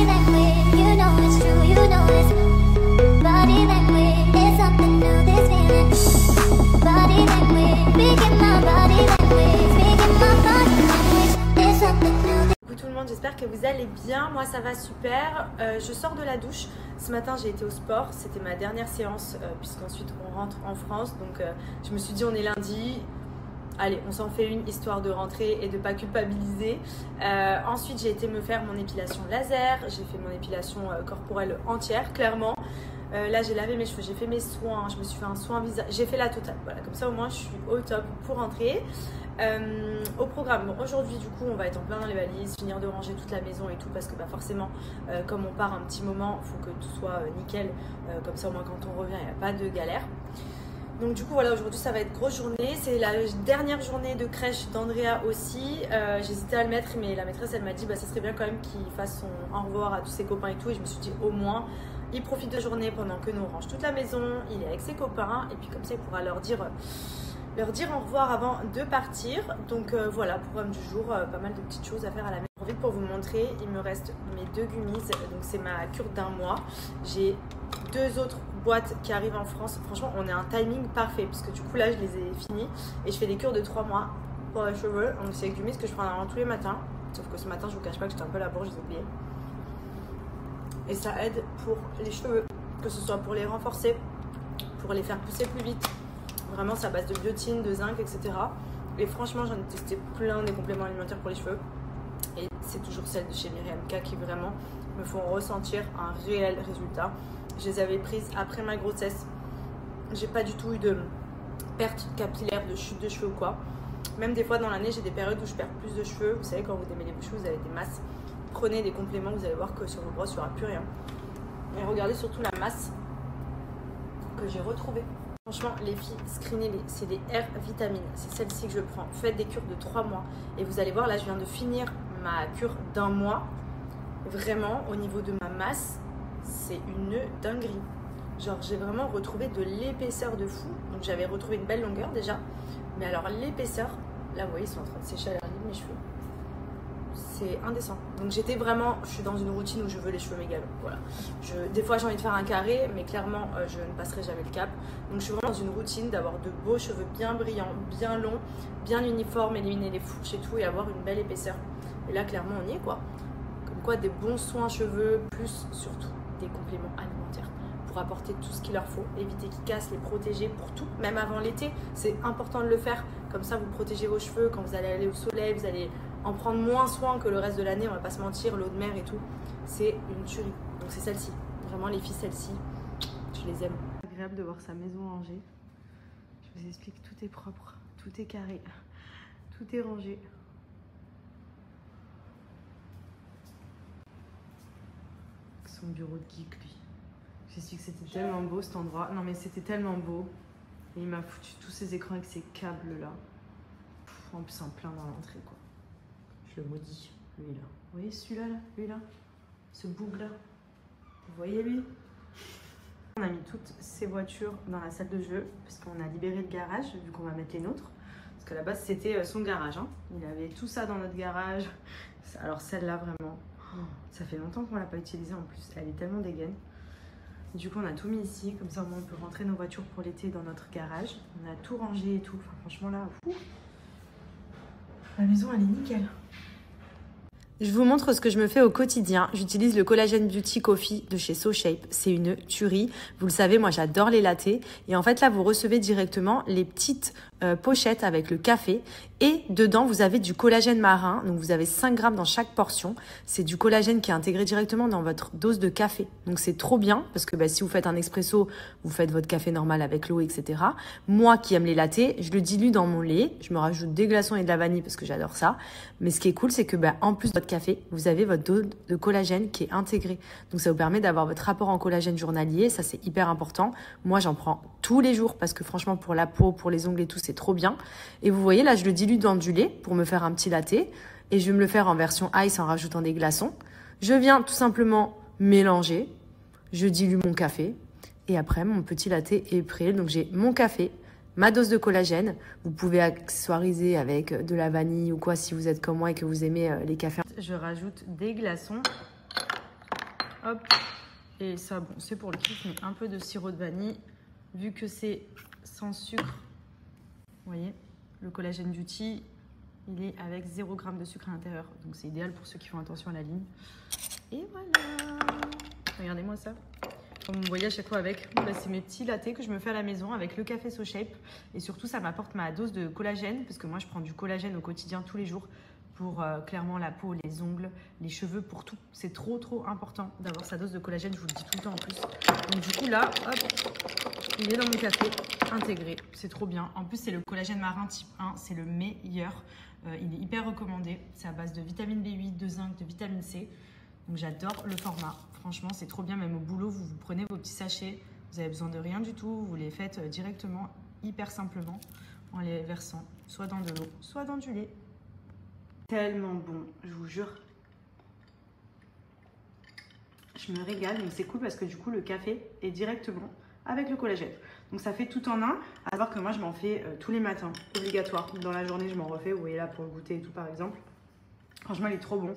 Body language, you know it's true, you know it's body language. There's something new, this feeling. Body language, speaking my body language, speaking my body language. There's something new. Coucou tout le monde, j'espère que vous allez bien. Moi ça va super. Je sors de la douche. Ce matin j'ai été au sport. C'était ma dernière séance puisqu'ensuite on rentre en France. Donc je me suis dit on est lundi. Allez, on s'en fait une histoire de rentrer et de pas culpabiliser. Ensuite j'ai été me faire mon épilation laser. J'ai fait mon épilation corporelle entière clairement. Là j'ai lavé mes cheveux, j'ai fait mes soins, je me suis fait un soin visage, j'ai fait la totale. Voilà, comme ça au moins je suis au top pour rentrer. Au programme, bon, aujourd'hui du coup on va être en plein dans les valises, finir de ranger toute la maison et tout parce que bah, forcément comme on part un petit moment, il faut que tout soit nickel. Comme ça au moins quand on revient il n'y a pas de galère. Donc du coup voilà, aujourd'hui ça va être grosse journée, c'est la dernière journée de crèche d'Andrea aussi. J'hésitais à le mettre mais la maîtresse elle m'a dit bah ça serait bien quand même qu'il fasse son au revoir à tous ses copains et tout, et je me suis dit au moins il profite de journée pendant que nous on range toute la maison, il est avec ses copains et puis comme ça il pourra leur dire au revoir avant de partir. Donc voilà, programme du jour, pas mal de petites choses à faire à la maison. Vite pour vous montrer, il me reste mes 2 gummies, donc c'est ma cure d'1 mois. J'ai 2 autres boîtes qui arrivent en France. Franchement on est un timing parfait parce que du coup là je les ai finis et je fais des cures de 3 mois pour les cheveux. Donc c'est les gummies que je prends normalement tous les matins, sauf que ce matin je vous cache pas que j'étais un peu à la bourre, je les ai oubliées. Et ça aide pour les cheveux, que ce soit pour les renforcer, pour les faire pousser plus vite. Vraiment c'est à base de biotine, de zinc, etc. Et franchement j'en ai testé plein des compléments alimentaires pour les cheveux. Et c'est toujours celles de chez Myriamka qui vraiment me font ressentir un réel résultat. Je les avais prises après ma grossesse. J'ai pas du tout eu de perte capillaire, de chute de cheveux ou quoi. Même des fois dans l'année j'ai des périodes où je perds plus de cheveux. Vous savez quand vous démêlez vos cheveux vous avez des masses. Prenez des compléments, vous allez voir que sur vos brosses il n'y aura plus rien. Et regardez surtout la masse que j'ai retrouvée. Franchement les filles, screenez-les, c'est des R vitamines, c'est celle-ci que je prends. Faites des cures de 3 mois et vous allez voir, là je viens de finir ma cure d'1 mois. Vraiment au niveau de ma masse, c'est une dinguerie. Genre j'ai vraiment retrouvé de l'épaisseur de fou. Donc j'avais retrouvé une belle longueur déjà. Mais alors l'épaisseur, là vous voyez ils sont en train de sécher à l'air libre mes cheveux. C'est indécent. Donc j'étais vraiment, je suis dans une routine où je veux les cheveux méga longs. Voilà. Des fois j'ai envie de faire un carré, mais clairement je ne passerai jamais le cap. Donc je suis vraiment dans une routine d'avoir de beaux cheveux bien brillants, bien longs, bien uniformes, éliminer les fourches et tout et avoir une belle épaisseur. Et là clairement on y est quoi. Comme quoi des bons soins cheveux, plus surtout des compléments alimentaires pour apporter tout ce qu'il leur faut, éviter qu'ils cassent, les protéger pour tout, même avant l'été. C'est important de le faire. Comme ça vous protégez vos cheveux quand vous allez aller au soleil, vous allez en prendre moins soin que le reste de l'année, on va pas se mentir, l'eau de mer et tout, c'est une tuerie. Donc c'est celle-ci, vraiment les filles, celle-ci, je les aime. Agréable de voir sa maison rangée. Je vous explique, tout est propre, tout est carré, tout est rangé. Son bureau de geek lui. J'ai su que c'était tellement beau cet endroit. Non mais c'était tellement beau. Et il m'a foutu tous ces écrans avec ces câbles là. En plus en plein dans l'entrée quoi. Je le maudis, lui là. Vous voyez celui-là, là, lui là, ce boug là. Vous voyez lui? On a mis toutes ces voitures dans la salle de jeu parce qu'on a libéré le garage vu qu'on va mettre les nôtres. Parce qu'à la base c'était son garage. Hein. Il avait tout ça dans notre garage. Alors celle-là vraiment, ça fait longtemps qu'on l'a pas utilisée en plus. Elle est tellement dégaine. Du coup on a tout mis ici, comme ça au moins on peut rentrer nos voitures pour l'été dans notre garage. On a tout rangé et tout. Enfin, franchement là, la maison elle est nickel. Je vous montre ce que je me fais au quotidien. J'utilise le Collagen Beauty Coffee de chez SoShape. C'est une tuerie. Vous le savez, moi j'adore les lattés. Et en fait là, vous recevez directement les petites pochettes avec le café. Et dedans, vous avez du collagène marin. Donc vous avez 5 grammes dans chaque portion. C'est du collagène qui est intégré directement dans votre dose de café. Donc c'est trop bien parce que si vous faites un expresso, vous faites votre café normal avec l'eau, etc. Moi qui aime les lattés, je le dilue dans mon lait. Je me rajoute des glaçons et de la vanille parce que j'adore ça. Mais ce qui est cool, c'est que en plus de votre café, vous avez votre dose de collagène qui est intégrée. Donc ça vous permet d'avoir votre rapport en collagène journalier. Ça, c'est hyper important. Moi, j'en prends tous les jours parce que franchement, pour la peau, pour les ongles et tout, c'est trop bien. Et vous voyez, là, je le dilue dans du lait pour me faire un petit latte. Et je vais me le faire en version ice en rajoutant des glaçons. Je viens tout simplement mélanger. Je dilue mon café. Et après, mon petit latte est prêt. Donc, j'ai mon café, ma dose de collagène. Vous pouvez accessoiriser avec de la vanille ou quoi si vous êtes comme moi et que vous aimez les cafés. Je rajoute des glaçons Hop. Et ça, bon, c'est pour le kiff, mais un peu de sirop de vanille. Vu que c'est sans sucre, vous voyez, le Collagen Beauty, il est avec 0 g de sucre à l'intérieur. Donc c'est idéal pour ceux qui font attention à la ligne. Et voilà. Regardez-moi ça. Comme vous voyez à chaque fois avec, bah, c'est mes petits lattés que je me fais à la maison avec le café SoShape. Et surtout, ça m'apporte ma dose de collagène, parce que moi, je prends du collagène au quotidien tous les jours pour clairement la peau, les ongles, les cheveux, pour tout. C'est trop important d'avoir sa dose de collagène, je vous le dis tout le temps en plus. Donc du coup là, hop, il est dans mon café intégré, c'est trop bien. En plus c'est le collagène marin type 1, c'est le meilleur. Il est hyper recommandé, c'est à base de vitamine B8, de zinc, de vitamine C. Donc j'adore le format, franchement c'est trop bien. Même au boulot, vous prenez vos petits sachets, vous avez besoin de rien du tout, vous les faites directement, hyper simplement, en les versant soit dans de l'eau, soit dans du lait. Tellement bon, je vous jure. Je me régale, donc c'est cool parce que du coup le café est directement avec le collagène. Donc ça fait tout en un, à savoir que moi je m'en fais tous les matins, obligatoire. Dans la journée je m'en refais, vous voyez là pour le goûter et tout par exemple. Franchement il est trop bon.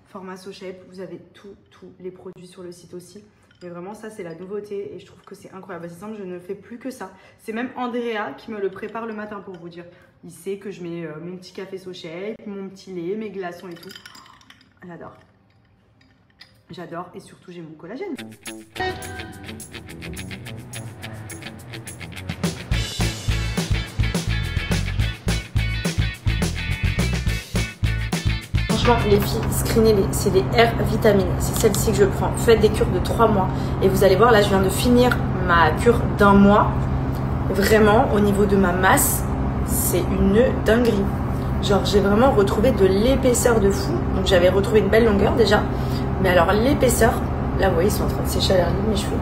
Format SoShape, vous avez tous les produits sur le site aussi. Mais vraiment ça c'est la nouveauté et je trouve que c'est incroyable. C'est simple, je ne fais plus que ça. C'est même Andrea qui me le prépare le matin pour vous dire. Il sait que je mets mon petit café SoShape, mon petit lait, mes glaçons et tout. J'adore. J'adore et surtout j'ai mon collagène. Franchement les filles, screenez-les, c'est des R vitamines, c'est celle-ci que je prends. Faites des cures de 3 mois et vous allez voir, là je viens de finir ma cure d'1 mois. Vraiment au niveau de ma masse, c'est une dinguerie. Genre j'ai vraiment retrouvé de l'épaisseur de fou. Donc j'avais retrouvé une belle longueur déjà. Mais alors l'épaisseur, là vous voyez ils sont en train de sécher à l'air libre mes cheveux.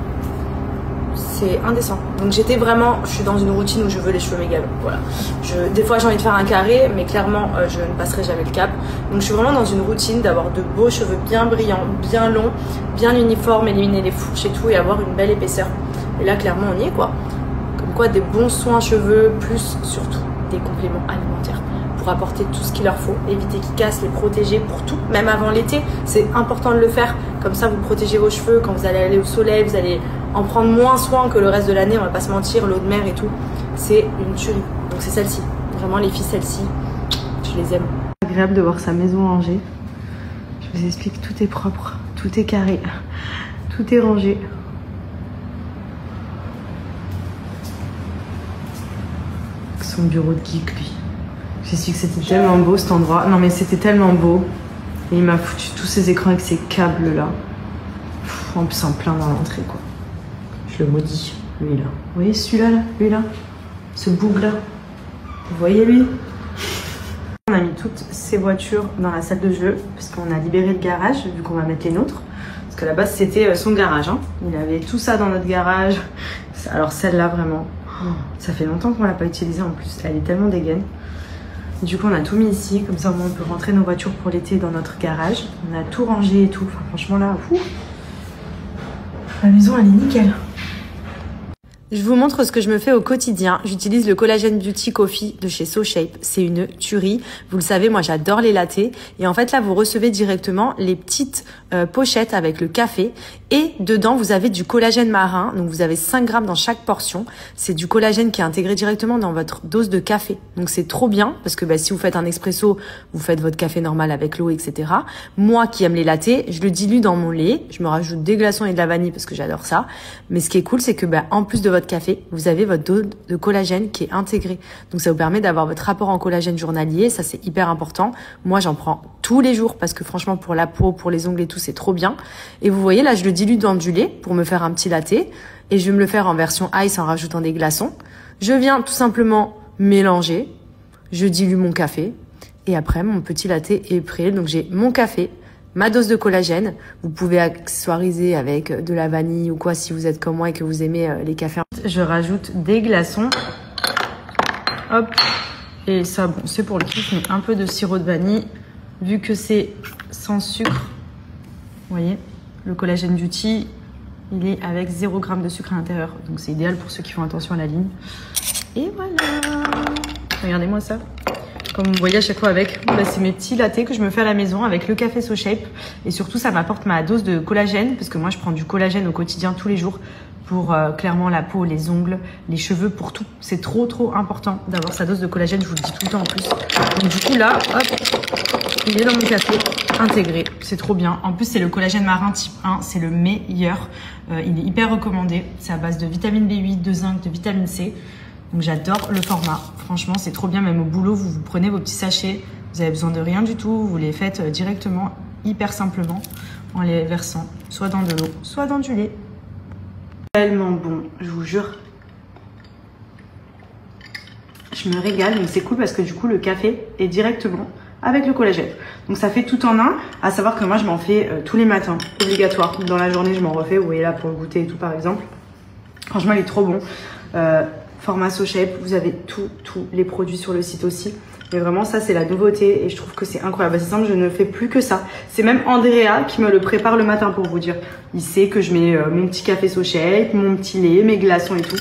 C'est indécent. Donc j'étais vraiment, je suis dans une routine où je veux les cheveux méga longs. Voilà. Des fois j'ai envie de faire un carré, mais clairement je ne passerai jamais le cap. Donc je suis vraiment dans une routine d'avoir de beaux cheveux bien brillants, bien longs, bien uniformes, éliminer les fourches et tout et avoir une belle épaisseur. Et là clairement on y est quoi. Comme quoi des bons soins cheveux, plus surtout des compléments alimentaires pour apporter tout ce qu'il leur faut, éviter qu'ils cassent, les protéger pour tout, même avant l'été, c'est important de le faire, comme ça vous protégez vos cheveux, quand vous allez aller au soleil, vous allez en prendre moins soin que le reste de l'année, on va pas se mentir, l'eau de mer et tout, c'est une tuerie, donc c'est celle-ci, vraiment les filles celle-ci, je les aime. Agréable de voir sa maison rangée, je vous explique, tout est propre, tout est carré, tout est rangé. Son bureau de geek lui. J'ai su que c'était tellement beau cet endroit. Non mais c'était tellement beau. Et il m'a foutu tous ces écrans avec ces câbles là. En plus en plein dans l'entrée quoi. Je le maudis. Lui là. Vous voyez celui-là là, lui là. Ce boug là. Vous voyez lui. On a mis toutes ces voitures dans la salle de jeu. Parce qu'on a libéré le garage vu qu'on va mettre les nôtres. Parce que à la base c'était son garage. Hein. Il avait tout ça dans notre garage. Alors celle-là vraiment. Ça fait longtemps qu'on l'a pas utilisée en plus. Elle est tellement dégaine. Du coup, on a tout mis ici. Comme ça, au moins, on peut rentrer nos voitures pour l'été dans notre garage. On a tout rangé et tout. Enfin, franchement, là, la maison, elle est nickel. Je vous montre ce que je me fais au quotidien. J'utilise le Collagen Beauty Coffee de chez SoShape. C'est une tuerie. Vous le savez, moi j'adore les lattés. Et en fait là, vous recevez directement les petites pochettes avec le café. Et dedans, vous avez du collagène marin. Donc vous avez 5 grammes dans chaque portion. C'est du collagène qui est intégré directement dans votre dose de café. Donc c'est trop bien parce que si vous faites un expresso, vous faites votre café normal avec l'eau, etc. Moi qui aime les lattés, je le dilue dans mon lait. Je me rajoute des glaçons et de la vanille parce que j'adore ça. Mais ce qui est cool, c'est que en plus de votre café, vous avez votre dose de collagène qui est intégrée. Donc ça vous permet d'avoir votre rapport en collagène journalier, ça c'est hyper important. Moi j'en prends tous les jours parce que franchement pour la peau, pour les ongles et tout, c'est trop bien. Et vous voyez là, je le dilue dans du lait pour me faire un petit latte et je vais me le faire en version ice en rajoutant des glaçons. Je viens tout simplement mélanger, je dilue mon café et après mon petit latte est prêt. Donc j'ai mon café, ma dose de collagène. Vous pouvez accessoiriser avec de la vanille ou quoi si vous êtes comme moi et que vous aimez les cafés. Je rajoute des glaçons. Hop. Et ça, bon, c'est pour le kiff, mais un peu de sirop de vanille. Vu que c'est sans sucre, vous voyez, le Collagen Beauty, il est avec 0 g de sucre à l'intérieur. Donc c'est idéal pour ceux qui font attention à la ligne. Et voilà. Regardez-moi ça. comme vous voyez à chaque fois avec. Bah, c'est mes petits lattés que je me fais à la maison avec le café SoShape. Et surtout, ça m'apporte ma dose de collagène parce que moi, je prends du collagène au quotidien tous les jours pour clairement la peau, les ongles, les cheveux, pour tout. C'est trop important d'avoir sa dose de collagène, je vous le dis tout le temps en plus. Donc du coup là, hop, il est dans mon café intégré, c'est trop bien. En plus c'est le collagène marin type 1, c'est le meilleur. Il est hyper recommandé, c'est à base de vitamine B8, de zinc, de vitamine C. Donc j'adore le format, franchement c'est trop bien. Même au boulot, vous prenez vos petits sachets, vous avez besoin de rien du tout, vous les faites directement, hyper simplement, en les versant soit dans de l'eau, soit dans du lait. Tellement bon, je vous jure. Je me régale, mais c'est cool parce que du coup le café est directement avec le collagène. Donc ça fait tout en un, à savoir que moi je m'en fais tous les matins, obligatoire. Dans la journée je m'en refais, vous voyez là pour le goûter et tout par exemple. Franchement il est trop bon. Format SoShape, vous avez tous les produits sur le site aussi. Mais vraiment ça c'est la nouveauté et je trouve que c'est incroyable. C'est simple, je ne fais plus que ça. C'est même Andrea qui me le prépare le matin pour vous dire. Il sait que je mets mon petit café SoShape, mon petit lait, mes glaçons et tout.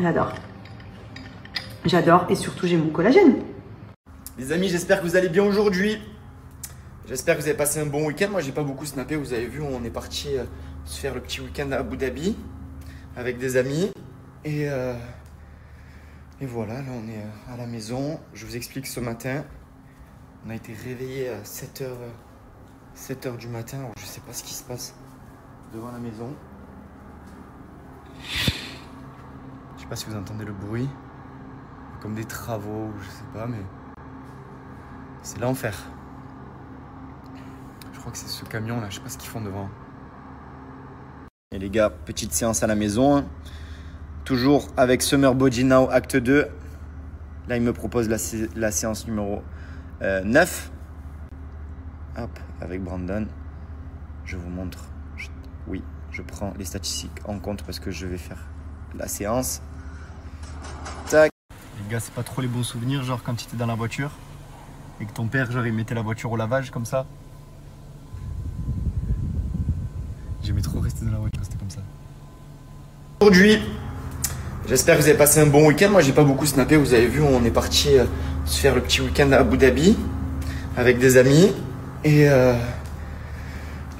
J'adore. J'adore et surtout j'ai mon collagène. Les amis, j'espère que vous allez bien aujourd'hui. J'espère que vous avez passé un bon week-end. Moi j'ai pas beaucoup snappé, vous avez vu, on est parti se faire le petit week-end à Abu Dhabi avec des amis. Et voilà, là on est à la maison. Je vous explique, ce matin, on a été réveillé à 7h du matin. Alors je sais pas ce qui se passe devant la maison. Je sais pas si vous entendez le bruit. Comme des travaux, je sais pas, mais c'est l'enfer. Je crois que c'est ce camion là, je sais pas ce qu'ils font devant. Et les gars, petite séance à la maison. Toujours avec Summer Body Now Acte 2. Là, il me propose la séance numéro 9. Hop, avec Brandon. Je vous montre. Oui, je prends les statistiques en compte parce que je vais faire la séance. Tac. Les gars, c'est pas trop les bons souvenirs, genre quand tu étais dans la voiture et que ton père, genre, il mettait la voiture au lavage comme ça. J'aimais trop rester dans la voiture, c'était comme ça. Aujourd'hui, j'espère que vous avez passé un bon week-end. Moi, j'ai pas beaucoup snappé. Vous avez vu, on est parti se faire le petit week-end à Abu Dhabi avec des amis. Et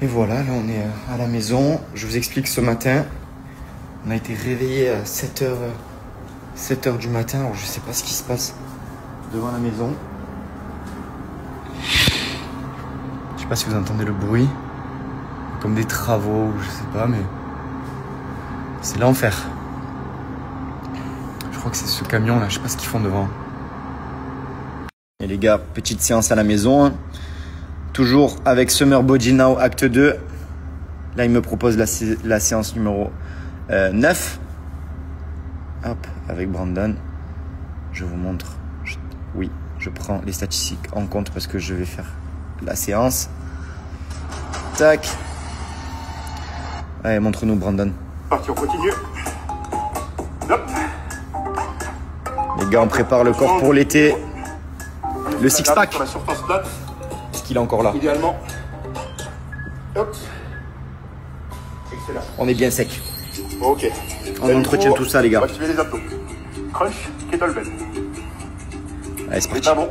voilà, là, on est à la maison. Je vous explique, ce matin, on a été réveillé à 7h du matin. Alors, je sais pas ce qui se passe devant la maison. Je sais pas si vous entendez le bruit. Comme des travaux, je sais pas, mais c'est l'enfer. Je crois que c'est ce camion là, je sais pas ce qu'ils font devant. Et les gars, petite séance à la maison. Toujours avec Summer Body Now Acte 2. Là, il me propose la séance numéro 9. Hop, avec Brandon. Je vous montre. Oui, je prends les statistiques en compte parce que je vais faire la séance. Tac. Allez, montre-nous, Brandon. Parti, on continue. Hop. Les gars, on prépare le corps pour l'été. Le six-pack. Sur la surface plate, Est-ce qu'il est encore là? idéalement. Hop. Excellent. On est bien sec. Ok. On entretient tout ça, les gars. On va activer les abdos. Crunch, kettlebell. Allez, c'est Les parti. talons